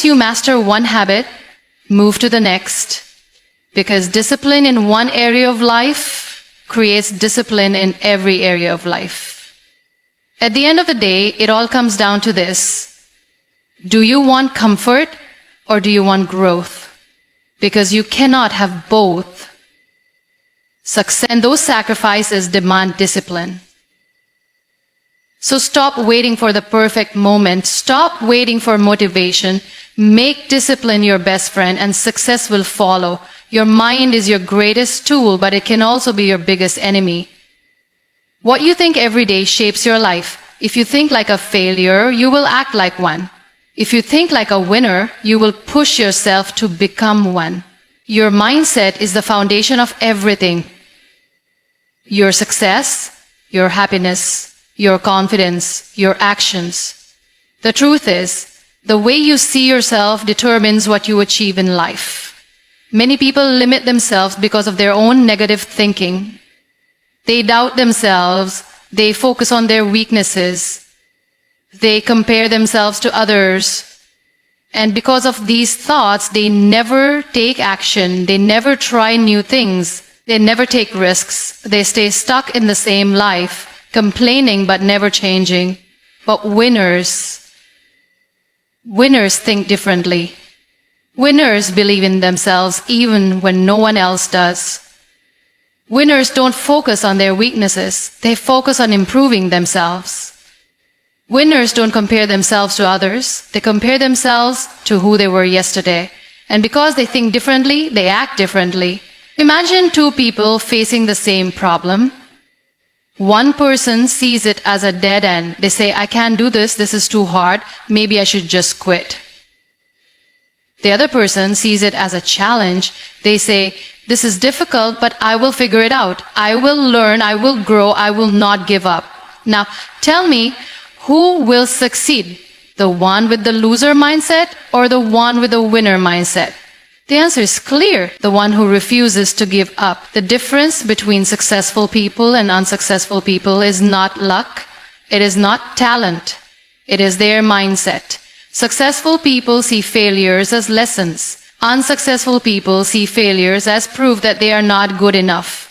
Once you master one habit, move to the next, because discipline in one area of life creates discipline in every area of life. At the end of the day, it all comes down to this. Do you want comfort or do you want growth? Because you cannot have both. Success and those sacrifices demand discipline. So stop waiting for the perfect moment. Stop waiting for motivation. Make discipline your best friend and success will follow. Your mind is your greatest tool, but it can also be your biggest enemy. What you think every day shapes your life. If you think like a failure, you will act like one. If you think like a winner, you will push yourself to become one. Your mindset is the foundation of everything. Your success, your happiness, your confidence, your actions. The truth is, the way you see yourself determines what you achieve in life. Many people limit themselves because of their own negative thinking. They doubt themselves. They focus on their weaknesses. They compare themselves to others. And because of these thoughts, they never take action. They never try new things. They never take risks. They stay stuck in the same life, complaining but never changing. But winners think differently. Winners believe in themselves even when no one else does. Winners don't focus on their weaknesses. They focus on improving themselves. Winners don't compare themselves to others. They compare themselves to who they were yesterday. And because they think differently, they act differently. Imagine two people facing the same problem. One person sees it as a dead end. They say, I can't do this. This is too hard. Maybe I should just quit. The other person sees it as a challenge. They say, this is difficult, but I will figure it out. I will learn. I will grow. I will not give up. Now, tell me, who will succeed? The one with the loser mindset or the one with the winner mindset? The answer is clear. The one who refuses to give up. The difference between successful people and unsuccessful people is not luck. It is not talent. It is their mindset. Successful people see failures as lessons. Unsuccessful people see failures as proof that they are not good enough.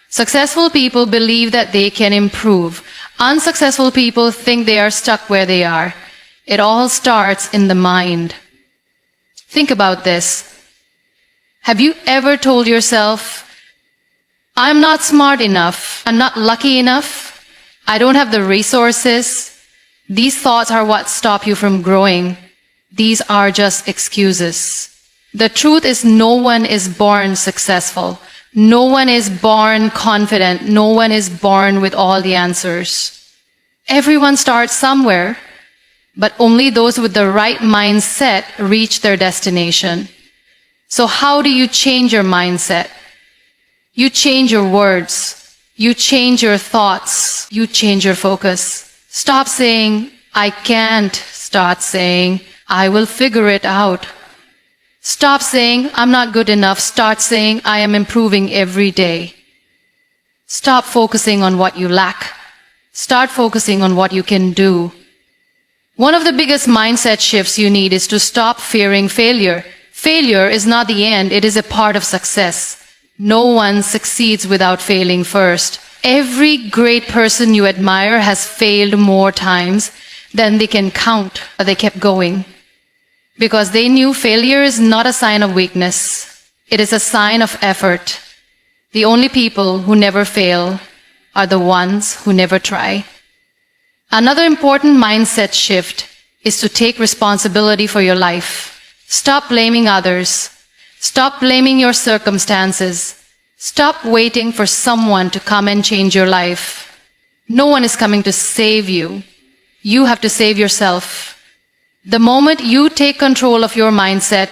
Successful people believe that they can improve. Unsuccessful people think they are stuck where they are. It all starts in the mind. Think about this. Have you ever told yourself, I'm not smart enough, I'm not lucky enough, I don't have the resources? These thoughts are what stop you from growing. These are just excuses. The truth is no one is born successful. No one is born confident. No one is born with all the answers. Everyone starts somewhere, but only those with the right mindset reach their destination. So how do you change your mindset? You change your words. You change your thoughts. You change your focus. Stop saying, I can't. Start saying, I will figure it out. Stop saying, I'm not good enough. Start saying, I am improving every day. Stop focusing on what you lack. Start focusing on what you can do. One of the biggest mindset shifts you need is to stop fearing failure. Failure is not the end, it is a part of success. No one succeeds without failing first. Every great person you admire has failed more times than they can count, but they kept going. Because they knew failure is not a sign of weakness. It is a sign of effort. The only people who never fail are the ones who never try. Another important mindset shift is to take responsibility for your life. Stop blaming others. Stop blaming your circumstances. Stop waiting for someone to come and change your life. No one is coming to save you. You have to save yourself. The moment you take control of your mindset,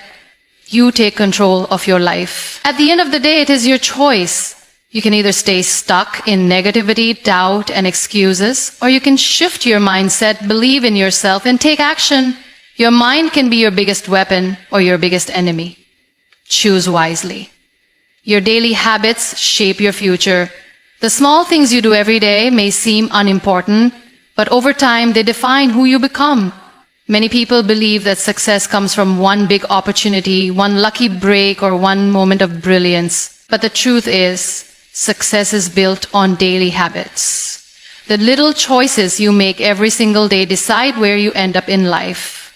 you take control of your life. At the end of the day, it is your choice. You can either stay stuck in negativity, doubt, and excuses, or you can shift your mindset, believe in yourself, and take action. Your mind can be your biggest weapon or your biggest enemy. Choose wisely. Your daily habits shape your future. The small things you do every day may seem unimportant, but over time they define who you become. Many people believe that success comes from one big opportunity, one lucky break, or one moment of brilliance. But the truth is, success is built on daily habits. The little choices you make every single day decide where you end up in life.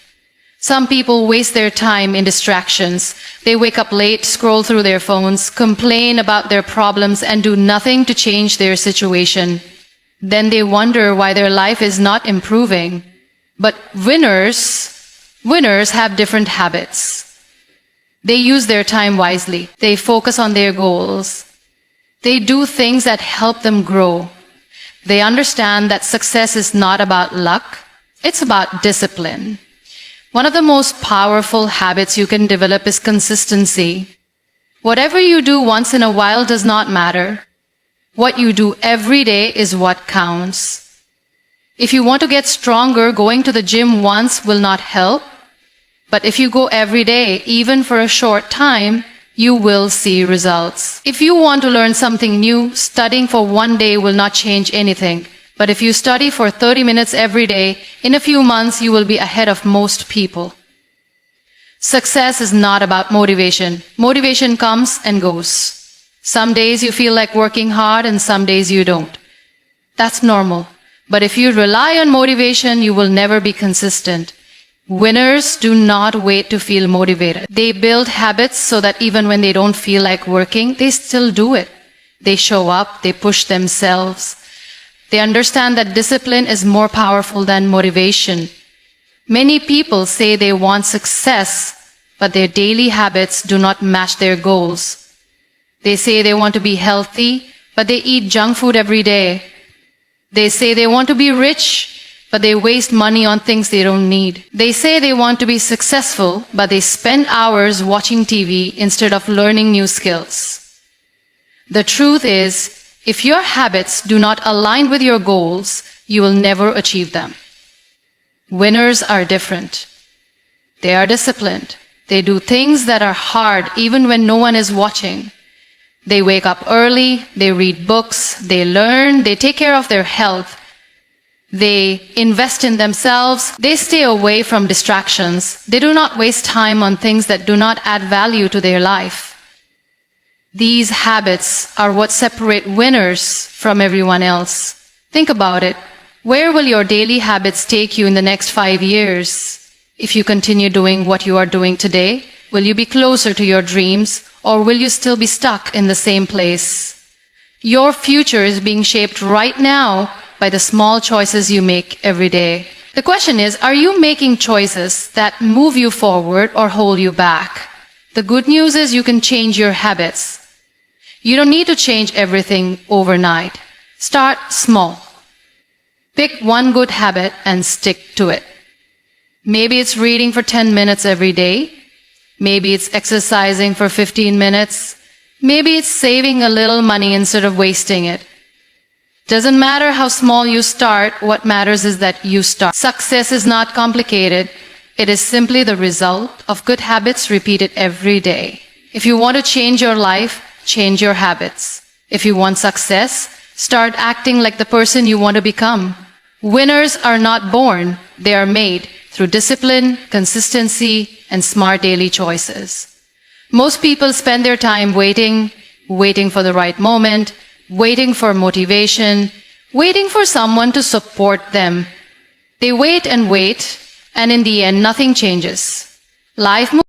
Some people waste their time in distractions. They wake up late, scroll through their phones, complain about their problems, and do nothing to change their situation. Then they wonder why their life is not improving. But winners have different habits. They use their time wisely. They focus on their goals. They do things that help them grow. They understand that success is not about luck. It's about discipline. One of the most powerful habits you can develop is consistency. Whatever you do once in a while does not matter. What you do every day is what counts. If you want to get stronger, going to the gym once will not help. But if you go every day, even for a short time, you will see results. If you want to learn something new, studying for one day will not change anything. But if you study for 30 minutes every day, in a few months you will be ahead of most people. Success is not about motivation. Motivation comes and goes. Some days you feel like working hard and some days you don't. That's normal. But if you rely on motivation, you will never be consistent. Winners do not wait to feel motivated. They build habits so that even when they don't feel like working, they still do it. They show up, they push themselves. They understand that discipline is more powerful than motivation. Many people say they want success, but their daily habits do not match their goals. They say they want to be healthy, but they eat junk food every day. They say they want to be rich, but they waste money on things they don't need. They say they want to be successful, but they spend hours watching TV instead of learning new skills. The truth is, if your habits do not align with your goals, you will never achieve them. Winners are different. They are disciplined. They do things that are hard even when no one is watching. They wake up early, they read books, they learn, they take care of their health. They invest in themselves, they stay away from distractions. They do not waste time on things that do not add value to their life. These habits are what separate winners from everyone else. Think about it. Where will your daily habits take you in the next 5 years? If you continue doing what you are doing today, will you be closer to your dreams, or will you still be stuck in the same place? Your future is being shaped right now by the small choices you make every day. The question is, are you making choices that move you forward or hold you back? The good news is you can change your habits. You don't need to change everything overnight. Start small. Pick one good habit and stick to it. Maybe it's reading for 10 minutes every day. Maybe it's exercising for 15 minutes. Maybe it's saving a little money instead of wasting it. Doesn't matter how small you start, what matters is that you start. Success is not complicated. It is simply the result of good habits repeated every day. If you want to change your life, change your habits. If you want success, start acting like the person you want to become. Winners are not born, they are made through discipline, consistency, and smart daily choices. Most people spend their time waiting for the right moment, waiting for motivation, waiting for someone to support them. They wait, and in the end, nothing changes. Life moves